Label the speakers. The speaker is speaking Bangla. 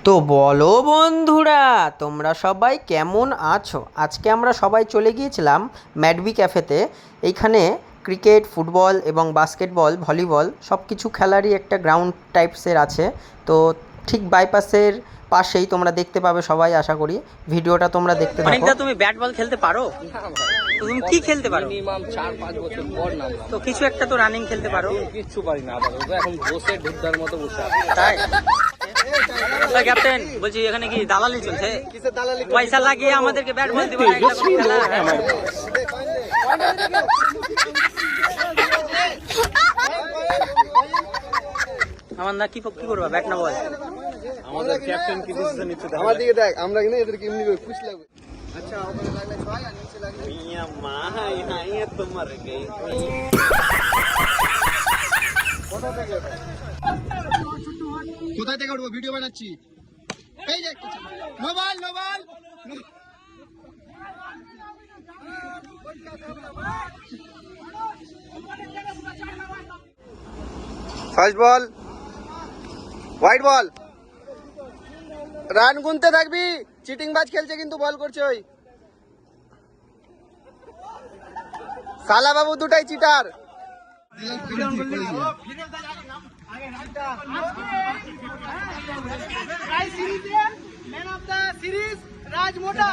Speaker 1: তো বলো বন্ধুরা, তোমরা সবাই কেমন আছো? আজকে আমরা সবাই চলে গিয়েছিলাম ম্যাডবি ক্যাফেতে। এইখানে ক্রিকেট, ফুটবল এবং বাস্কেটবল, ভলিবল সব কিছু খেলারই একটা গ্রাউন্ড টাইপসের আছে। তো ঠিক বাইপাসের পাশেই তোমরা দেখতে পাবে সবাই, আশা করি। ভিডিওটা তোমরা দেখতে থাকো।
Speaker 2: অনেকটা তুমি ব্যাট বল খেলতে পারো? তুমি কি খেলতে পারো?
Speaker 3: মিনিমাম 4-5 বছর পর নামলাম।
Speaker 2: তো কিছু একটা তো রানিং খেলতে পারো।
Speaker 3: কিচ্ছু পারি না, আপাতত এখন বসে ঢুকদার মতো বসে আছি।
Speaker 2: তাই ক্যাপ্টেন, বলছি এখানে কি দালালি চলছে? পয়সা লাগিয়ে আমাদেরকে ব্যাট বল দিবে না, একটা করে খেলা। আমার না কি করবা, ব্যাট না বল?
Speaker 3: আমাদের ক্যাপ্টেন কি ডিসিশন নিচ্ছে?
Speaker 4: আমার দিকে দেখ, আমরা কিন্তু এদেরকে এমনি করে খুশ লাগবে। আচ্ছা, ওখানে লাগলে ছয় আর নিচে লাগলে
Speaker 3: মিয়া মা হাই তোমার গই।
Speaker 4: কোথায় থেকে উঠবো? ভিডিও বানাচ্ছি। এই যে মোবাইল ফার্স্ট বল, হোয়াইট বল। রান গুনতে থাকবি, চিটিং বাজ খেলছে কিন্তু বল করছে ওই সালা বাবু, দুটাই cheater. Man of the series Raj মোটা।